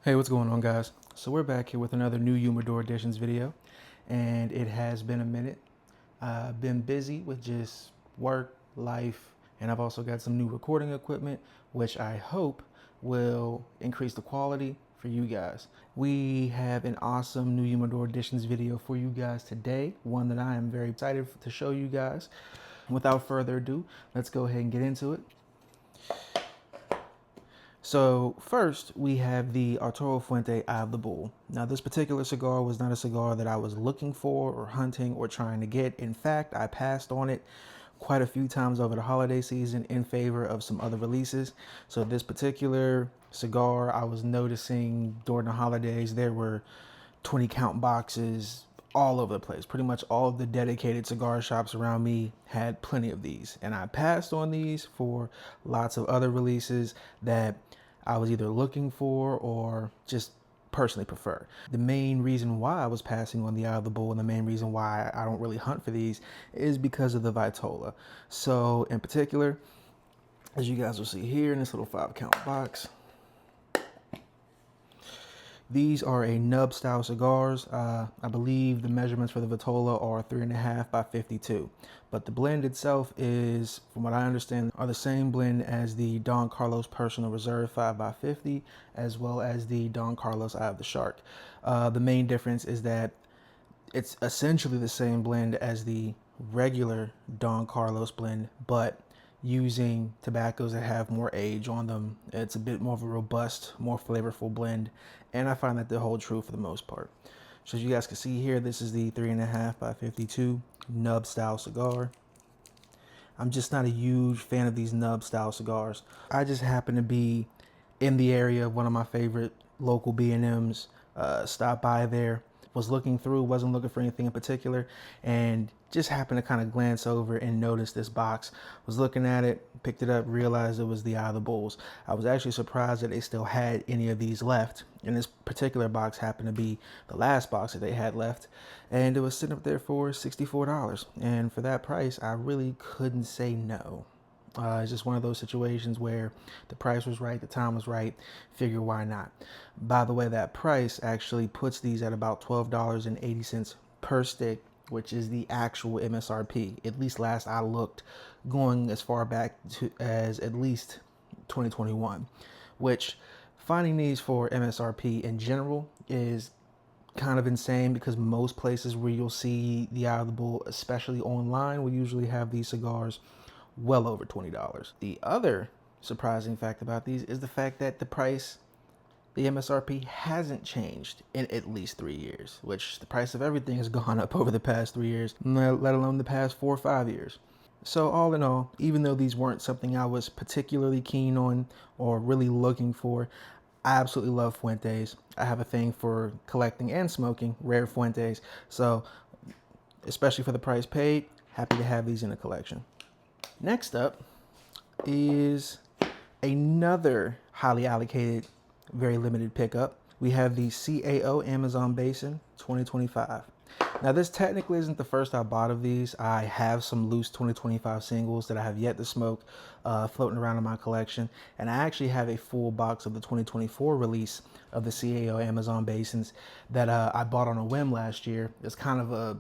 Hey, what's going on, guys? So we're back here with another new Humidor Editions video, and it has been a minute. I've been busy with just work, life, and I've also got some new recording equipment, which I hope will increase the quality for you guys. We have an awesome new Humidor Editions video for you guys today, one that I am very excited to show you guys. Without further ado, let's go ahead and get into it. So first, we have the Arturo Fuente Eye of the Bull. Now, this particular cigar was not a cigar that I was looking for or hunting or trying to get. In fact, I passed on it quite a few times over the holiday season in favor of some other releases. So this particular cigar, I was noticing during the holidays, there were 20 count boxes all over the place. Pretty much all of the dedicated cigar shops around me had plenty of these. And I passed on these for lots of other releases that I was either looking for or just personally prefer. The main reason why I was passing on the Eye of the Bull and the main reason why I don't really hunt for these is because of the Vitola. So in particular, as you guys will see here in this little 5 count box, these are a nub style cigars. I believe the measurements for the Vitola are 3.5 by 52. But the blend itself is, from what I understand, are the same blend as the Don Carlos Personal Reserve 5 by 50, as well as the Don Carlos Eye of the Shark. The main difference is that it's essentially the same blend as the regular Don Carlos blend, but using tobaccos that have more age on them. It's a bit more of a robust, more flavorful blend, and I find that they hold true for the most part. So as you guys can see here, this is the 3.5 by 52 nub style cigar. I'm just not a huge fan of these nub style cigars. I just happen to be in the area of one of my favorite local B&Ms, stopped by there, was looking through, wasn't looking for anything in particular, and just happened to kind of glance over and notice this box. Was looking at it, picked it up, realized it was the Eye of the Bulls. I was actually surprised that they still had any of these left, and this particular box happened to be the last box that they had left, and it was sitting up there for $64, and for that price I really couldn't say no. It's just one of those situations where the price was right, the time was right, figure why not. By the way, that price actually puts these at about $12.80 per stick, which is the actual MSRP. At least last I looked, going as far back as at least 2021, which finding these for MSRP in general is kind of insane because most places where you'll see the Eye of the Bull, especially online, will usually have these cigars well over $20. The other surprising fact about these is the fact that the price, the MSRP, hasn't changed in at least 3 years, which the price of everything has gone up over the past 3 years, let alone the past 4 or 5 years. So all in all, even though these weren't something I was particularly keen on or really looking for, I absolutely love Fuentes. I have a thing for collecting and smoking rare Fuentes, so especially for the price paid, happy to have these in the collection. Next up is another highly allocated, very limited pickup. We have the CAO Amazon Basin 2025. Now this technically isn't the first I bought of these. I have some loose 2025 singles that I have yet to smoke floating around in my collection. And I actually have a full box of the 2024 release of the CAO Amazon Basins that I bought on a whim last year. It's kind of a,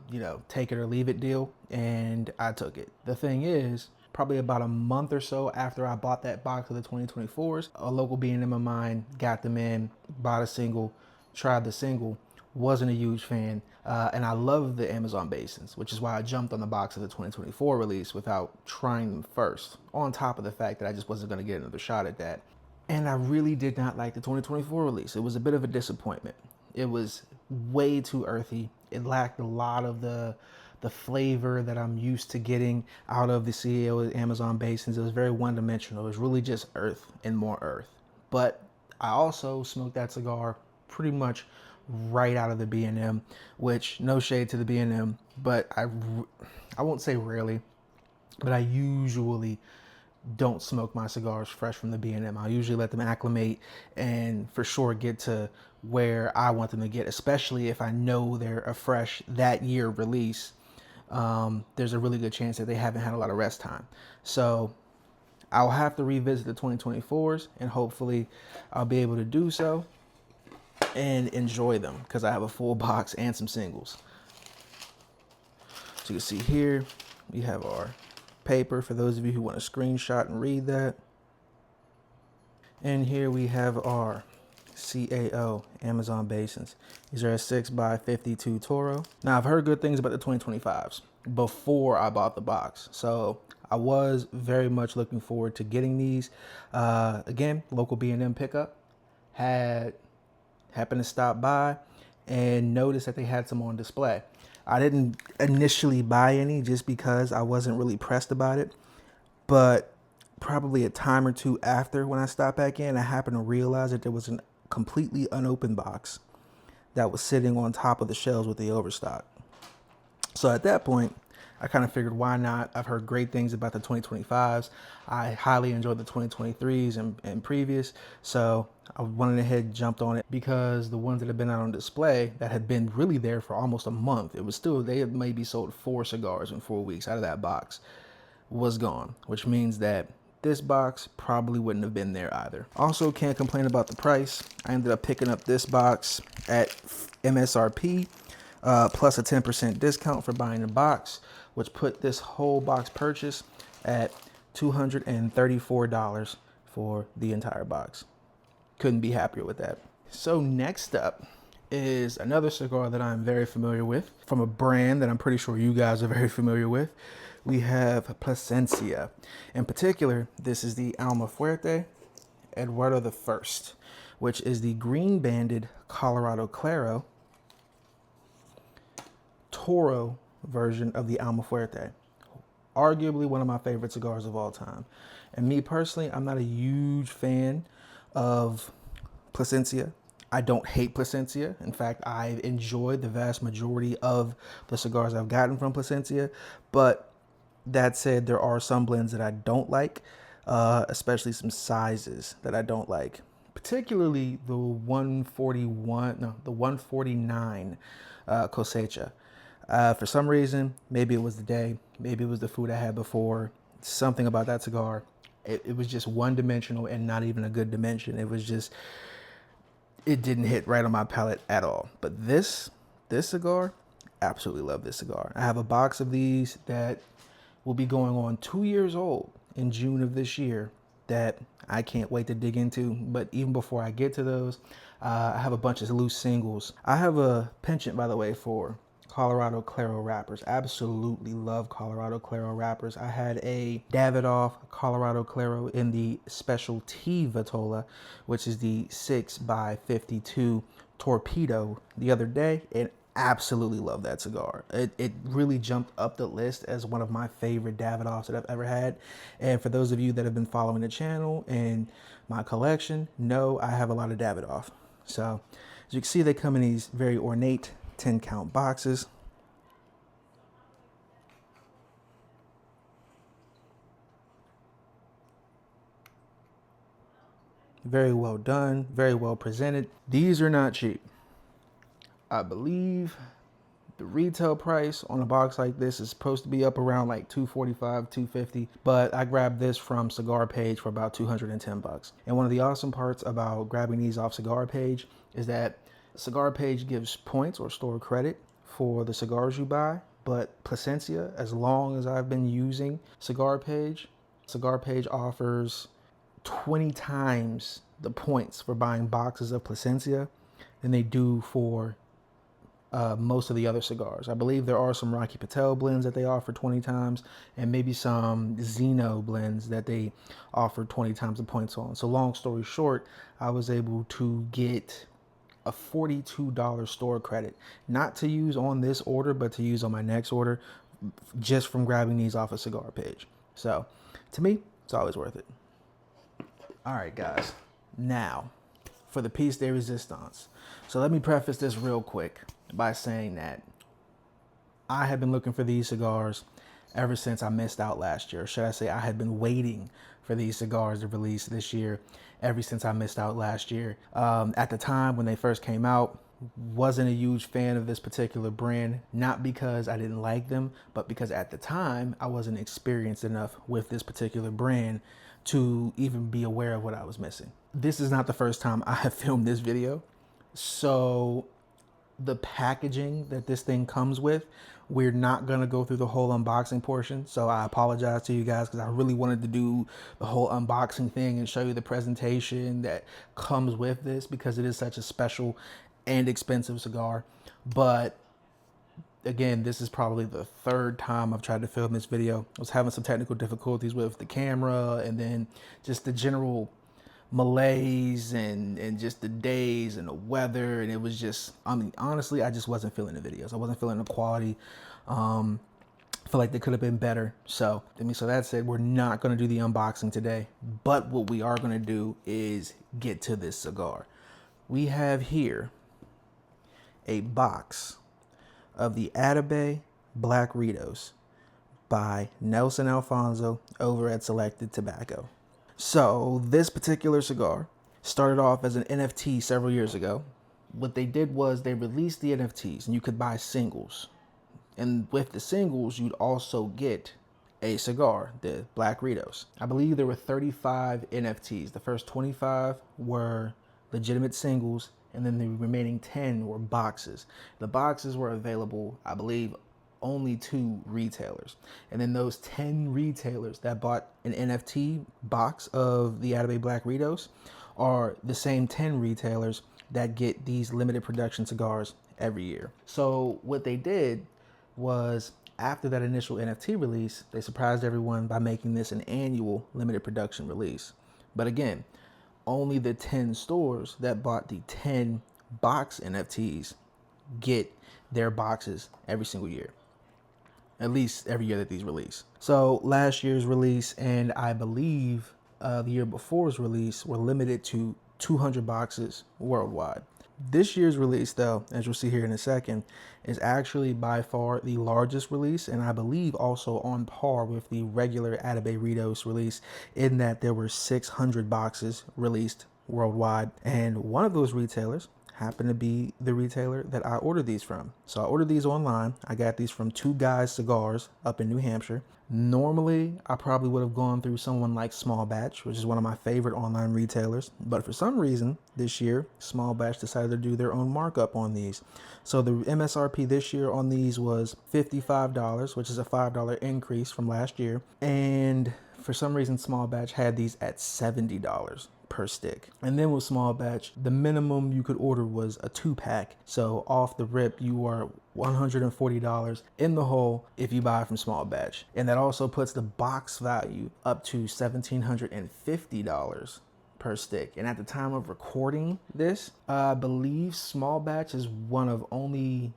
take it or leave it deal. And I took it. The thing is, probably about a month or so after I bought that box of the 2024s, a local B&M of mine got them in, bought a single, tried the single, wasn't a huge fan, and I love the Amazon Basins, which is why I jumped on the box of the 2024 release without trying them first, on top of the fact that I just wasn't going to get another shot at that. And I really did not like the 2024 release. It was a bit of a disappointment. It was way too earthy. It lacked a lot of the flavor that I'm used to getting out of the CAO Amazon Basins. It was very one-dimensional. It was really just earth and more earth. But I also smoked that cigar pretty much right out of the B&M, which, no shade to the B&M, but I won't say rarely, but I usually don't smoke my cigars fresh from the B&M. I'll usually let them acclimate and for sure get to where I want them to get, especially if I know they're a fresh that year release. There's a really good chance that they haven't had a lot of rest time. So I'll have to revisit the 2024s and hopefully I'll be able to do so. and enjoy them because I have a full box and some singles. So you can see here, we have our paper for those of you who want to screenshot and read that. And here we have our CAO Amazon Basins. These are a 6x52 Toro. Now I've heard good things about the 2025s before I bought the box. So I was very much looking forward to getting these. Again, local B&M pickup. Happened to stop by and noticed that they had some on display. I didn't initially buy any just because I wasn't really pressed about it. But probably a time or two after, when I stopped back in, I happened to realize that there was a completely unopened box that was sitting on top of the shelves with the overstock. So at that point, I kind of figured, why not? I've heard great things about the 2025s. I highly enjoyed the 2023s and previous. So I went ahead and jumped on it because the ones that had been out on display that had been really there for almost a month, it was still, they had maybe sold 4 cigars in 4 weeks out of that box, was gone, which means that this box probably wouldn't have been there either. Also, can't complain about the price. I ended up picking up this box at MSRP plus a 10% discount for buying the box, which put this whole box purchase at $234 for the entire box. Couldn't be happier with that. So next up is another cigar that I'm very familiar with from a brand that I'm pretty sure you guys are very familiar with. We have Plasencia. In particular, this is the Alma Fuerte Eduardo I, which is the green banded Colorado Claro Toro version of the Alma Fuerte. Arguably one of my favorite cigars of all time. And me personally, I'm not a huge fan of Plasencia. I don't hate Plasencia. In fact, I've enjoyed the vast majority of the cigars I've gotten from Plasencia. But that said, there are some blends that I don't like, especially some sizes that I don't like. Particularly the 149 Cosecha. For some reason, maybe it was the day, maybe it was the food I had before, something about that cigar. It was just one-dimensional and not even a good dimension. It was just, it didn't hit right on my palate at all. But this cigar, absolutely love this cigar. I have a box of these that will be going on 2 years old in June of this year that I can't wait to dig into. But even before I get to those, I have a bunch of loose singles. I have a penchant, by the way, for Colorado Claro wrappers. Absolutely love Colorado Claro wrappers. I had a Davidoff Colorado Claro in the Special T Vitola, which is the 6x52 Torpedo, the other day, and absolutely love that cigar. It really jumped up the list as one of my favorite Davidoffs that I've ever had. And for those of you that have been following the channel and my collection, know I have a lot of Davidoff. So as you can see, they come in these very ornate 10 count boxes. Very well done, very well presented. These are not cheap. I believe the retail price on a box like this is supposed to be up around like $245, $250, but I grabbed this from Cigar Page for about 210 bucks. And one of the awesome parts about grabbing these off Cigar Page is that Cigar Page gives points or store credit for the cigars you buy, but Plasencia, as long as I've been using Cigar Page offers 20 times the points for buying boxes of Plasencia than they do for most of the other cigars. I believe there are some Rocky Patel blends that they offer 20 times, and maybe some Zeno blends that they offer 20 times the points on. So long story short, I was able to get a $42 store credit, not to use on this order, but to use on my next order, just from grabbing these off a Cigar Page. So to me, it's always worth it. All right, guys, now for the piece de resistance. So let me preface this real quick by saying that I have been looking for these cigars ever since I missed out last year. Or should I say I had been waiting for these cigars to release this year ever since I missed out last year. At the time when they first came out, wasn't a huge fan of this particular brand, not because I didn't like them, but because at the time I wasn't experienced enough with this particular brand to even be aware of what I was missing. This is not the first time I have filmed this video. So the packaging that this thing comes with, we're not going to go through the whole unboxing portion. So I apologize to you guys because I really wanted to do the whole unboxing thing and show you the presentation that comes with this because it is such a special and expensive cigar. But again, this is probably the third time I've tried to film this video. I was having some technical difficulties with the camera and then just the general malaise and just the days and the weather, and it was just, I mean, honestly, I just wasn't feeling the videos. I wasn't feeling the quality. I feel like they could have been better. So that said, we're not going to do the unboxing today, but what we are going to do is get to this cigar. We have here a box of the Atabey Black Ritos by Nelson Alfonso over at Selected Tobacco. So this particular cigar started off as an NFT several years ago. What they did was they released the NFTs and you could buy singles. And with the singles, you'd also get a cigar, the Black Ritos. I believe there were 35 NFTs. The first 25 were legitimate singles, and then the remaining 10 were boxes. The boxes were available, I believe, only to retailers. And then those 10 retailers that bought an NFT box of the Atabey Black Ritos are the same 10 retailers that get these limited production cigars every year. So what they did was, after that initial NFT release, they surprised everyone by making this an annual limited production release. But again, only the 10 stores that bought the 10 box NFTs get their boxes every single year. At least every year that these release. So last year's release and I believe the year before's release were limited to 200 boxes worldwide. This year's release, though, as you'll see here in a second, is actually by far the largest release, and I believe also on par with the regular Atabey Ritos release, in that there were 600 boxes released worldwide. And one of those retailers happened to be the retailer that I ordered these from. So I ordered these online. I got these from Two Guys Cigars up in New Hampshire. Normally, I probably would have gone through someone like Small Batch, which is one of my favorite online retailers. But for some reason, this year, Small Batch decided to do their own markup on these. So the MSRP this year on these was $55, which is a $5 increase from last year. And for some reason, Small Batch had these at $70 per stick. And then with Small Batch, the minimum you could order was a 2-pack. So off the rip, you are $140 in the hole if you buy from Small Batch. And that also puts the box value up to $1,750 per stick. And at the time of recording this, I believe Small Batch is one of only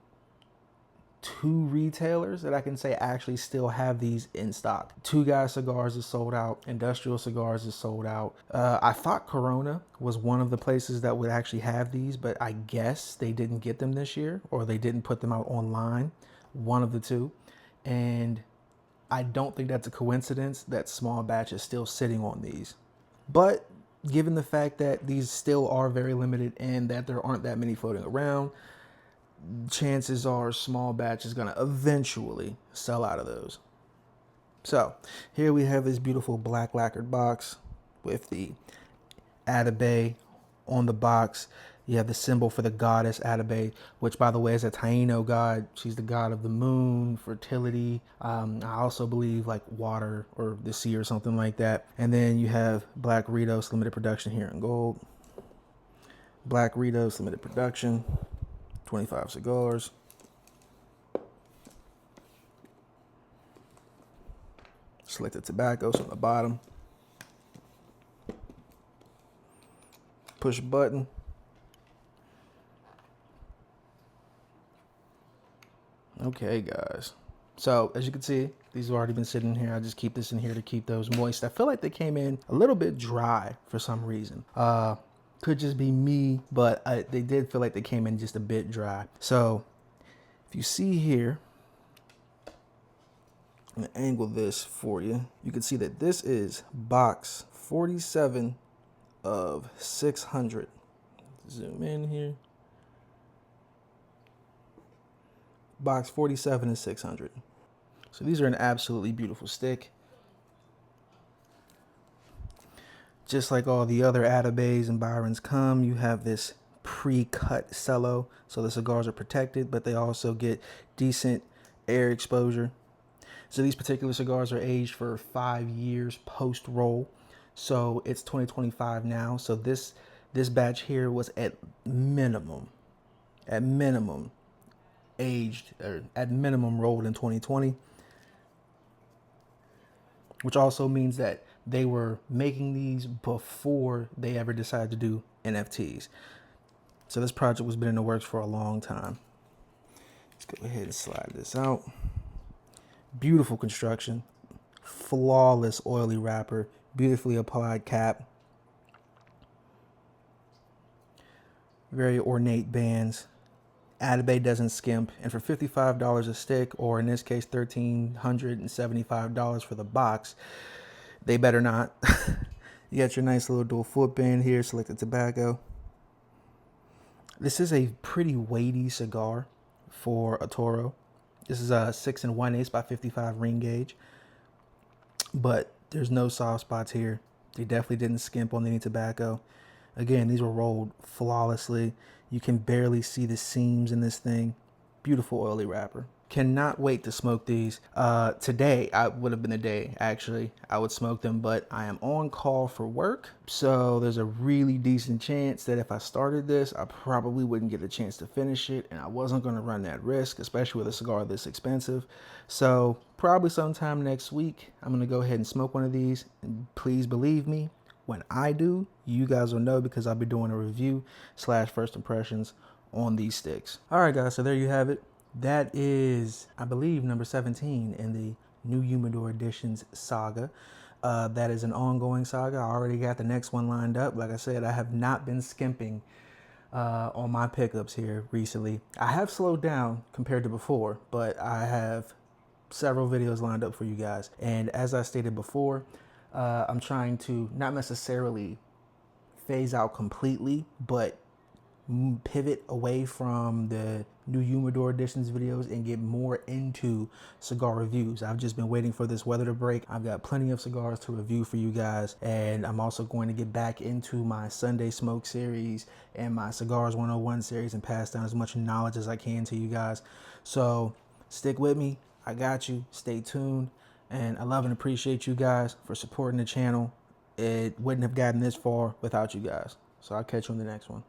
2 retailers that I can say actually still have these in stock. Two Guys Cigars is sold out. Industrial Cigars is sold out. I thought Corona was one of the places that would actually have these, but I guess they didn't get them this year, or they didn't put them out online. One of the two. And I don't think that's a coincidence that Small Batch is still sitting on these. But given the fact that these still are very limited and that there aren't that many floating around, chances are Small Batch is going to eventually sell out of those. So here we have this beautiful black lacquered box with the Atabey on the box. You have the symbol for the goddess Atabey, which, by the way, is a Taino god. She's the god of the moon, fertility. I also believe like water or the sea or something like that. And then you have Black Ritos limited production here in gold. Black Ritos limited production. 25 cigars. Selected Tobaccos on the bottom. Push button. Okay, guys. So as you can see, these have already been sitting here. I just keep this in here to keep those moist. I feel like they came in a little bit dry for some reason. Could just be me, but they did feel like they came in just a bit dry. So if you see here, I'm gonna angle this for you. You can see that this is box 47 of 600. Zoom in here. Box 47 is 600. So these are an absolutely beautiful stick. Just like all the other Atabeys and Byrons come, you have this pre-cut cello, so the cigars are protected, but they also get decent air exposure. So these particular cigars are aged for 5 years post-roll. So it's 2025 now. So this batch here was at minimum aged, or at minimum rolled in 2020, which also means that they were making these before they ever decided to do NFTs. So this project was been in the works for a long time. Let's go ahead and slide this out. Beautiful construction, flawless oily wrapper, beautifully applied cap, very ornate bands. Atabey doesn't skimp, and for $55 a stick, or in this case $1,375 for the box, they better not. You got your nice little dual foot band here, selected tobacco. This is a pretty weighty cigar for a Toro. This is a 6 1/8 by 55 ring gauge, but there's no soft spots here. They definitely didn't skimp on any tobacco. Again, these were rolled flawlessly. You can barely see the seams in this thing. Beautiful oily wrapper. Cannot wait to smoke these. Today would have been a day, actually. I would smoke them, but I am on call for work. So there's a really decent chance that if I started this, I probably wouldn't get a chance to finish it. And I wasn't going to run that risk, especially with a cigar this expensive. So probably sometime next week, I'm going to go ahead and smoke one of these. And please believe me, when I do, you guys will know, because I'll be doing a review / first impressions on these sticks. All right, guys, so there you have it. That is, I believe, number 17 in the new Humidor Editions saga. That is an ongoing saga. I already got the next one lined up. Like I said, I have not been skimping on my pickups here recently. I have slowed down compared to before, but I have several videos lined up for you guys. And as I stated before, I'm trying to not necessarily phase out completely, but pivot away from the new Humidor Editions videos and get more into cigar reviews. I've just been waiting for this weather to break. I've got plenty of cigars to review for you guys, and I'm also going to get back into my Sunday Smoke series and my Cigars 101 series and pass down as much knowledge as I can to you guys. So stick with me. I got you. Stay tuned. And I love and appreciate you guys for supporting the channel. It wouldn't have gotten this far without you guys. So I'll catch you on the next one.